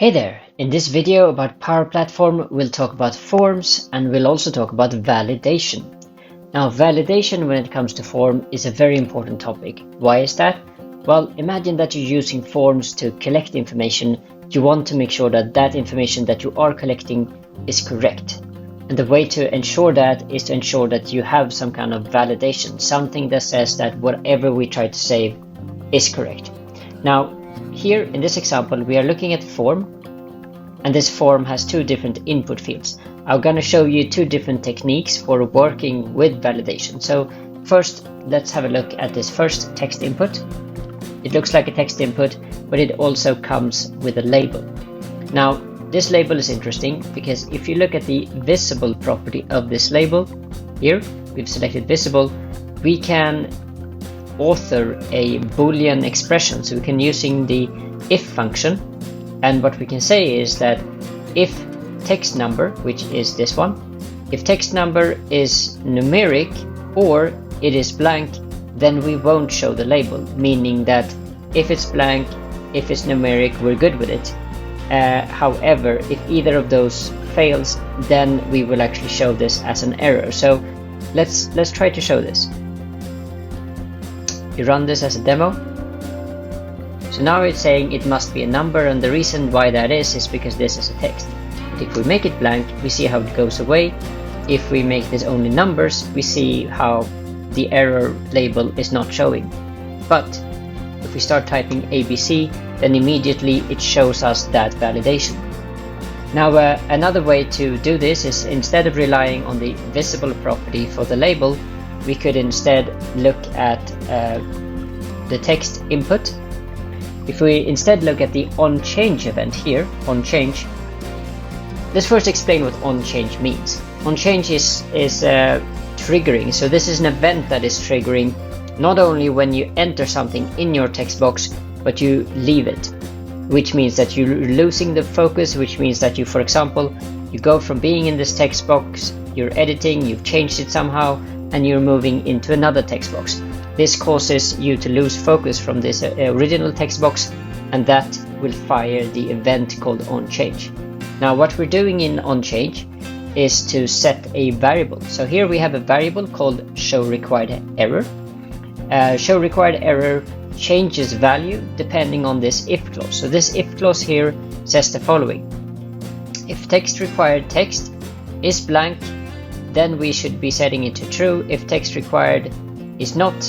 Hey there! In this video about Power Platform, we'll talk about forms and we'll also talk about validation. Now, validation when it comes to form is a very important topic. Why is that? Well, imagine that you're using forms to collect information. You want to make sure that that information that you are collecting is correct. And the way to ensure that is to ensure that you have some kind of validation, something that says that whatever we try to save is correct. Now, here in this example, we are looking at a form, and this form has two different input fields. I'm going to show you two different techniques for working with validation. So first, let's have a look at this first text input. It looks like a text input, but it also comes with a label. Now, this label is interesting because if you look at the visible property of this label, here we've selected visible, we can author a Boolean expression. So we can using the if function, and what we can say is that if text number, which is this one, if text number is numeric or it is blank, then we won't show the label, meaning that if it's blank, if it's numeric, we're good with it. However, if either of those fails, then we will actually show this as an error. So let's try to show this. You run this as a demo. So now it's saying it must be a number, and the reason why that is because this is a text. But if we make it blank, we see how it goes away. If we make this only numbers, we see how the error label is not showing. But if we start typing ABC, then immediately it shows us that validation. Now another way to do this is, instead of relying on the visible property for the label, we could instead look at the text input. If we instead look at the onChange event here, onChange, let's first explain what onChange means. OnChange is triggering, so this is an event that is triggering not only when you enter something in your text box, but you leave it, which means that you're losing the focus, which means that you, for example, you go from being in this text box, you're editing, you've changed it somehow, and you're moving into another text box. This causes you to lose focus from this original text box, and that will fire the event called onChange. Now what we're doing in onChange is to set a variable. So here we have a variable called showRequiredError. showRequiredError changes value depending on this if clause. So this if clause here says the following: if text required text is blank, then we should be setting it to true. If text required is not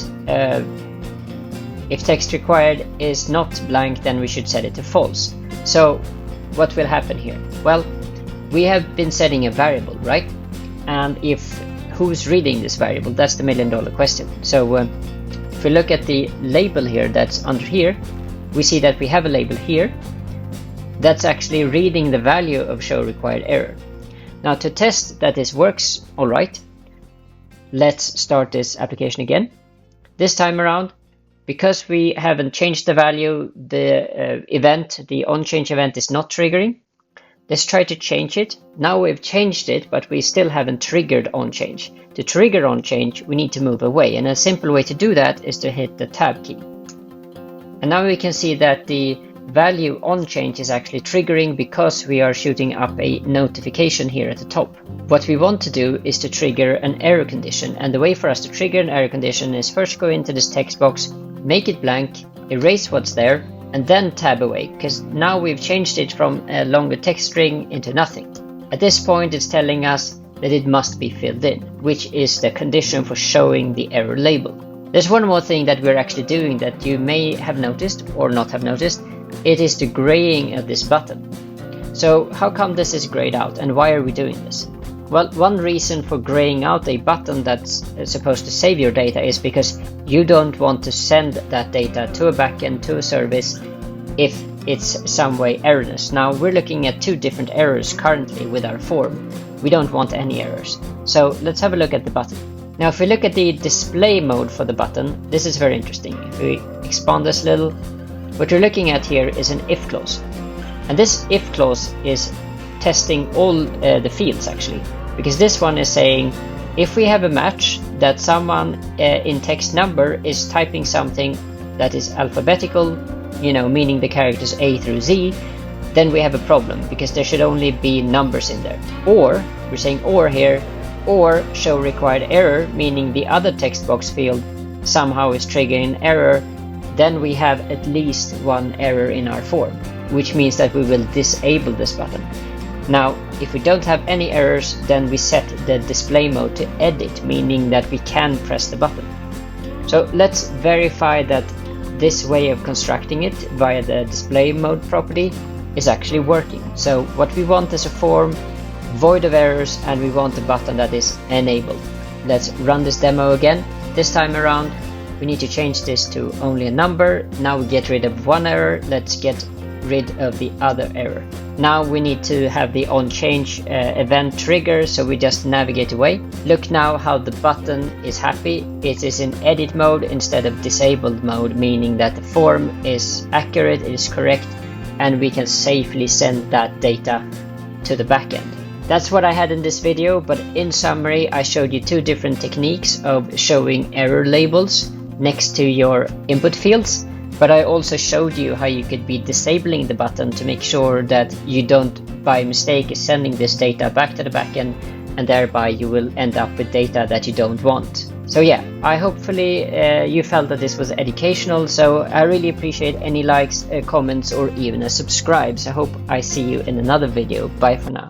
blank, then we should set it to false. So what will happen here? Well, we have been setting a variable, right? And if who's reading this variable, that's the million-dollar question. So if we look at the label here that's under here, we see that we have a label here that's actually reading the value of showRequiredError. Now, to test that this works all right, let's start this application again. This time around, because we haven't changed the value, the the onChange event is not triggering. Let's try to change it. Now we've changed it, but we still haven't triggered onChange. To trigger onChange, we need to move away, and a simple way to do that is to hit the tab key. And now we can see that the value onChange is actually triggering because we are shooting up a notification here at the top. What we want to do is to trigger an error condition, and the way for us to trigger an error condition is first go into this text box, make it blank, erase what's there, and then tab away, because now we've changed it from a longer text string into nothing. At this point it's telling us that it must be filled in, which is the condition for showing the error label. There's one more thing that we're actually doing that you may have noticed or not have noticed. It is the graying of this button. So how come this is grayed out, and why are we doing this? Well, one reason for graying out a button that's supposed to save your data is because you don't want to send that data to a backend, to a service, if it's some way erroneous. Now we're looking at two different errors currently with our form. We don't want any errors. So let's have a look at the button. Now if we look at the display mode for the button, this is very interesting. If we expand this a little, what you're looking at here is an if clause. And this if clause is testing all the fields actually, because this one is saying if we have a match that someone in text number is typing something that is alphabetical, meaning the characters A through Z, then we have a problem because there should only be numbers in there. Or, we're saying or here, or show required error, meaning the other text box field somehow is triggering an error, then we have at least one error in our form, which means that we will disable this button. Now, if we don't have any errors, then we set the display mode to edit, meaning that we can press the button. So let's verify that this way of constructing it via the display mode property is actually working. So what we want is a form void of errors, and we want a button that is enabled. Let's run this demo again. This time around, we need to change this to only a number. Now we get rid of one error. Let's get rid of the other error. Now we need to have the onChange event trigger, so we just navigate away. Look now how the button is happy. It is in edit mode instead of disabled mode, meaning that the form is accurate, it is correct, and we can safely send that data to the backend. That's what I had in this video, but in summary I showed you two different techniques of showing error labels next to your input fields, but I also showed you how you could be disabling the button to make sure that you don't by mistake sending this data back to the backend, and thereby you will end up with data that you don't want. So yeah, I hopefully you felt that this was educational, so I really appreciate any likes, comments, or even a subscribe. So I hope I see you in another video. Bye for now.